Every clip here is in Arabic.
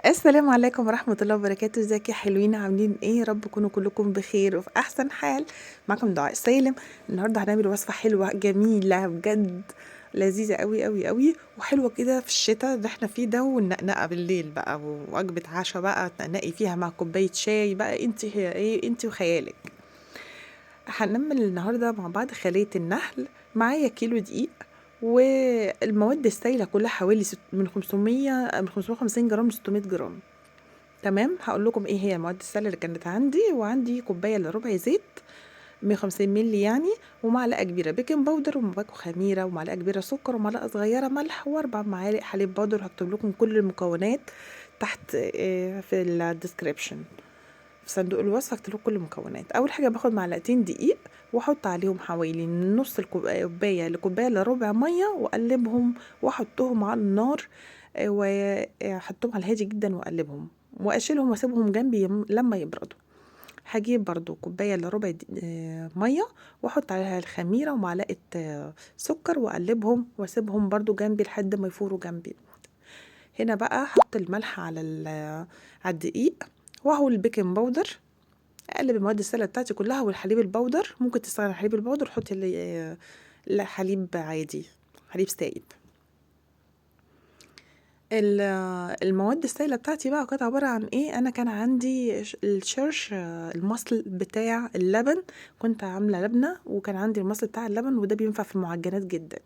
السلام عليكم ورحمة الله وبركاته. ازيك يا حلوين؟ عاملين ايه؟ يا رب تكونوا كلكم بخير وفي احسن حال. معكم دعاء سالم. النهارده هنعمل وصفة حلوة جميلة بجد، لذيذة قوي قوي قوي وحلوة كده في الشتاء اللي احنا فيه ده، والنقنقة بالليل بقى ووجبة عشاء بقى تنقي فيها مع كوباية شاي بقى. انت هي ايه؟ انت وخيالك. هنعمل النهارده مع بعض خلية النحل. معايا كيلو دقيق، والمواد السائلة كلها حوالي من 550 جرام ل 600 جرام. تمام، هقول لكم ايه هي المواد السائله اللي كانت عندي. وعندي كوبايه الا ربع زيت 150 مللي يعني، ومعلقه كبيره بيكنج باودر، ومعلقه خميره، ومعلقه كبيره سكر، ومعلقه صغيره ملح، واربع معالق حليب بودر. هكتب لكم كل المكونات تحت في الديسكريبشن، في صندوق الوصف هكتب لكم كل المكونات. اول حاجه باخد معلقتين دقيق واحط عليهم حوالي نص الكوبايه لكوبايه الا ربع ميه، واقلبهم واحطهم على النار. واحطهم على الهادي جدا واقلبهم واشيلهم واسيبهم جنبي لما يبردوا. هجيب برضو كوبايه الا ربع ميه، واحط عليها الخميره ومعلقه سكر، واقلبهم واسيبهم برضو جنبي لحد ما يفوروا جنبي. هنا بقى احط الملح على على الدقيق، وهو البيكنج باودر. اقلب المواد السائله بتاعتي كلها، والحليب البودر ممكن تستخدم حليب البودر، حطي حليب عادي، حليب سائب. ال- المواد السائله بتاعتي بقى كانت عباره عن ايه. انا كان عندي الشرش، المصل بتاع اللبن. كنت عامله لبنه وكان عندي المصل بتاع اللبن، وده بينفع في المعجنات جدا.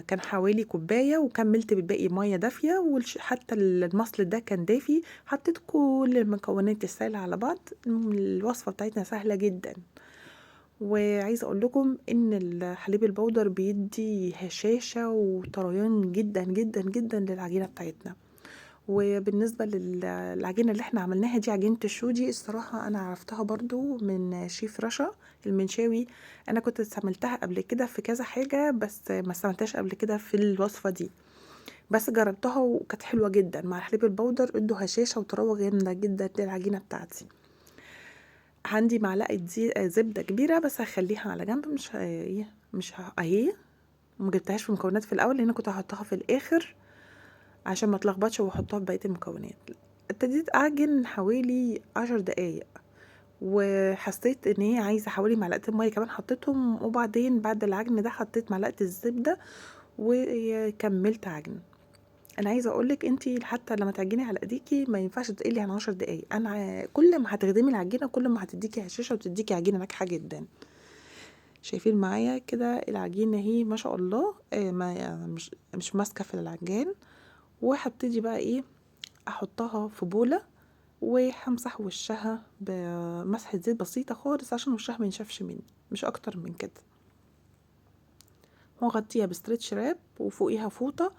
كان حوالي كوباية، وكملت بالباقي مية دافية، حتى المصل ده كان دافي. حطيت كل المكونات السائلة على بعض. الوصفة بتاعتنا سهلة جدا. وعايزة اقول لكم ان الحليب البودر بيدي هشاشة وطريان جدا جدا جدا للعجينة بتاعتنا. وبالنسبة للعجينة اللي احنا عملناها دي، عجينة الشودي، الصراحة انا عرفتها برضو من شيف رشا المنشاوي. انا كنت استعملتها قبل كده في كذا حاجة، بس ما استعملتهاش قبل كده في الوصفة دي. بس جربتها وكانت حلوة جدا مع الحليب البودر، ادوا هشاشة وطراوة جامدة جدا للعجينة بتاعتي. عندي معلقة زبدة كبيرة، بس هخليها على جنب، مش اهي. مجبتهاش في المكونات في الاول، لان كنت هحطها في الاخر عشان ما اتلخبطش واحطها في بقية المكونات. ابتديت اعجن حوالي 10 دقايق، وحسيت ان هي عايزه حوالي معلقتين ميه كمان، حطيتهم. وبعدين بعد العجن ده حطيت معلقه الزبده وكملت عجن. انا عايزه اقولك انتي حتى لما تعجني على ايديكي ما ينفعش تقلي عن 10 دقايق. انا كل ما هتخدمي العجينه كل ما هتديكي هشاشه وتديكي عجينه ناجحه جدا. شايفين معايا كده العجينه اهي ما شاء الله. ما مش ماسكه في العجان. وهبتدي بقى ايه، احطها في بوله، وهمسح وشها بمسحة زيت بسيطة خالص عشان وشها ما ينشفش مني، مش اكتر من كده. واغطيها بستريتش راب وفوقيها فوطة.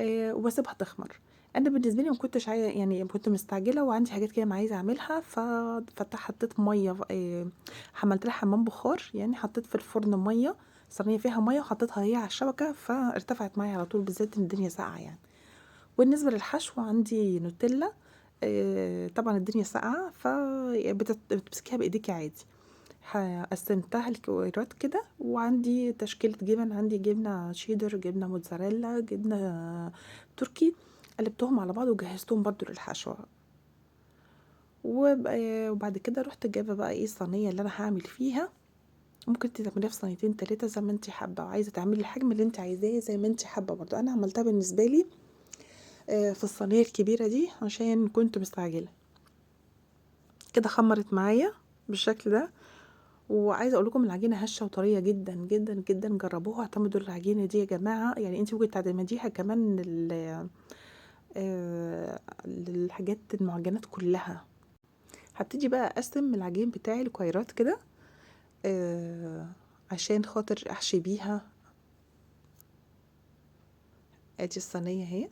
وبسيبها تخمر. انا بالنسبه لي ما كنتش عايزه، يعني كنت مستعجله وعندي حاجات كده عايزه اعملها. حطيت ميه، عملت لها حمام بخار، يعني حطيت في الفرن ميه، صينيه فيها ميه، وحطيتها هي على الشبكه فارتفعت معايا على طول، بالذات ان الدنيا ساقعه يعني. بالنسبة للحشو عندي نوتيلا. طبعا الدنيا ساقعة فبتمسكيها بايديكي عادي. قسمتها الكويرات كده، وعندي تشكيلة جبن. عندي جبنة شيدر، جبنة موتزاريلا، جبنة تركي. قلبتهم على بعض وجهزتهم برضو للحشوة. وبعد كده رحت جايبة بقى ايه الصينية اللي انا هعمل فيها. ممكن تعمليها في صينيتين تلاتة زي ما انت حابة، وعايزة تعملي الحجم اللي انت عايزاه زي ما انت حابة. برضو انا عملتها بالنسبة لي في الصينية الكبيرة دي عشان كنت مستعجلة. كده خمرت معايا بالشكل ده. وعايزه اقول لكم العجينه هشه وطريه جدا جدا جدا. جربوها، اعتمدوا العجينه دي يا جماعه. يعني انت ممكن تعتمديها كمان للحاجات المعجنات كلها. هبتدي بقى اقسم العجين بتاعي لكويرات كده، عشان خاطر احشي بيها. ادي الصينيه اهي.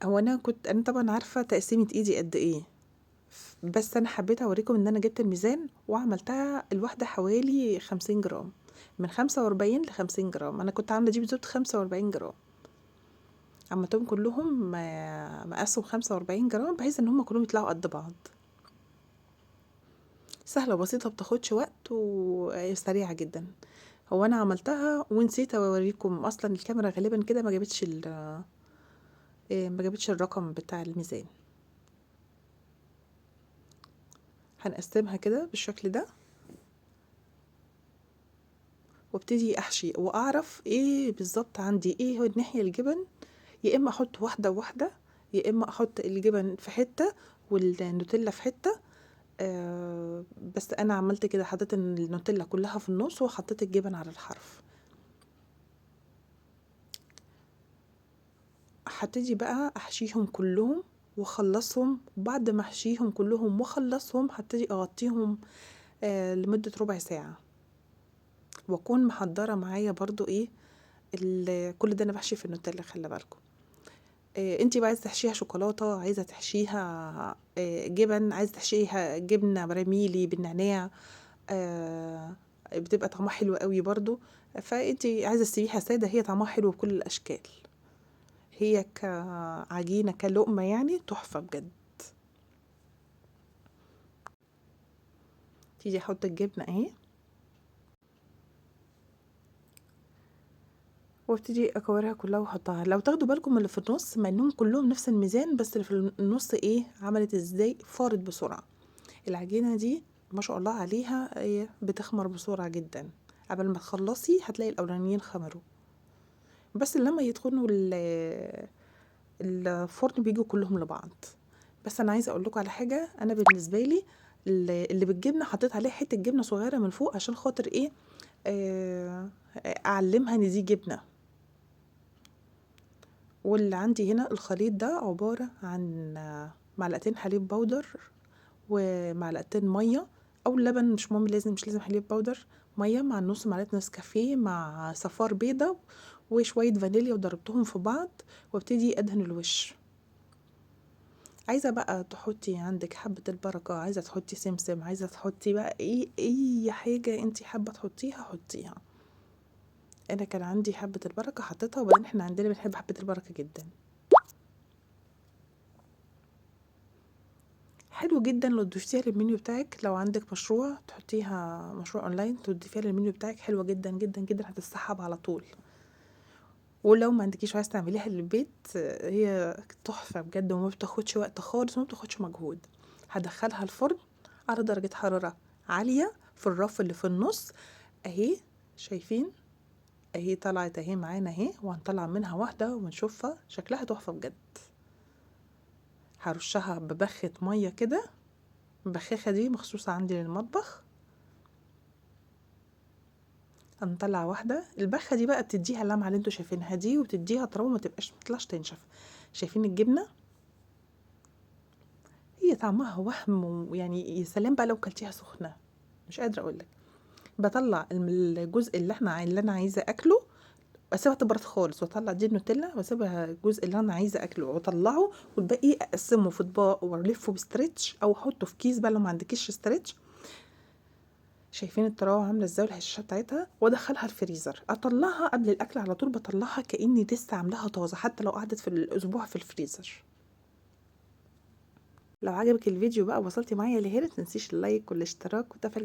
هو انا طبعا عارفه تقسيمه ايدي قد ايه، بس انا حبيت اوريكم ان انا جبت الميزان وعملتها الواحده حوالي 50 جرام، من 45 ل50 جرام. انا كنت عامله دي بالظبط 45 جرام. عملتهم كلهم مقاسهم 45 جرام، بحيث ان هم كلهم يطلعوا قد بعض. سهله وبسيطه، بتاخدش وقت وسريعه جدا. هو انا عملتها ونسيت اوريكم، اصلا الكاميرا غالبا كده ما جابتش الرقم بتاع الميزان. هنقسمها كده بالشكل ده، وابتدي احشي واعرف ايه بالظبط عندي ايه هو الناحيه الجبن. يا اما احط واحده واحده، يا اما احط الجبن في حته والنوتيلا في حته. بس انا عملت كده، حطيت النوتيلا كلها في النص وحطيت الجبن على الحرف. هبتدي بقى احشيهم كلهم واخلصهم، وبعد ما احشيهم كلهم واخلصهم هبتدي اغطيهم لمدة ربع ساعة، واكون محضرة معايا برضو ايه كل ده انا بحشي في النوتيلا، خلي بالكم. انتي بقى عايزه تحشيها شوكولاته، عايزه تحشيها جبن، عايزه تحشيها جبنه براميلي بالنعناع، بتبقى طعمها حلو قوي برضو. فانتي عايزه تسيبيها ساده، هي طعمها حلو بكل الاشكال، هي كعجينه كلقمه يعني تحفه بجد. تيجي احط الجبنه اهي، وابتدي اكورها كلها واحطها. لو تاخدوا بالكم من اللي في النص، مع انهم كلهم نفس الميزان، بس اللي في النص ايه عملت ازاي، فارت بسرعه. العجينه دي ما شاء الله عليها هي بتخمر بسرعه جدا، قبل ما تخلصي هتلاقي الاولانيين خمروا، بس لما يدخلوا الفرن بيجوا كلهم لبعض. بس انا عايزه اقول لكم على حاجه، انا بالنسبه لي اللي بالجبنه حطيت عليه حته جبنه صغيره من فوق عشان خاطر ايه، اعلمها ان دي جبنه. واللي عندي هنا الخليط ده عباره عن معلقتين حليب بودر ومعلقتين ميه او لبن، مش مهم، مش لازم حليب بودر، ميه مع نص معلقه نسكافيه مع صفار بيضه وشويه فانيليا، وضربتهم في بعض وابتدي ادهن الوش. عايزه بقى تحطي عندك حبه البركه، عايزه تحطي سمسم، عايزه تحطي بقى اي حاجه انتي حابه تحطيها حطيها. انا كان عندي حبه البركه حطيتها، وبعدين احنا عندنا بنحب حبه البركه جدا. حلو جدا لو تضيفيها للمنيو بتاعك، لو عندك مشروع تحطيها مشروع اونلاين تضيفيها للمنيو بتاعك، حلوه جدا جدا جدا، هتتسحب على طول. ولو ما عندكيش عايز تعمليها للبيت، هي تحفه بجد، وما بتاخدش وقت خالص وما بتاخدش مجهود. هدخلها الفرن على درجه حراره عاليه في الرف اللي في النص اهي، شايفين اهي طلعت اهي معانا اهي، وهنطلع منها واحده ونشوفها شكلها تحفه بجد. هرشها ببخة ميه كده، البخاخه دي مخصوصه عندي للمطبخ. هنطلع واحده، البخه دي بقى بتديها اللمعه اللي انتوا شايفينها دي، وبتديها طراوه، ما تطلعش تنشف. شايفين الجبنه هي طعمها وهم، ويعني يا سلام بقى لو كلتيها سخنه، مش قادره اقولك. بطلع الجزء اللي انا عايزه اكله، اسيبها تبرد خالص، واطلع دي النوتيلا واسيبها الجزء اللي انا عايزه اكله واطلعه، والباقي اقسمه في اطباق والفه بستريتش او احطه في كيس بقى لو ما عندكيش ستريتش. شايفين الطراوه عامله ازاي والهشاشه بتاعتها، وادخلها الفريزر. اطلعها قبل الاكل على طول، بطلعها كاني لسه عاملاها طازه حتى لو قعدت في الاسبوع في الفريزر. لو عجبك الفيديو بقى وصلتي معايا لهنا، متنسيش اللايك والاشتراك وتفعيل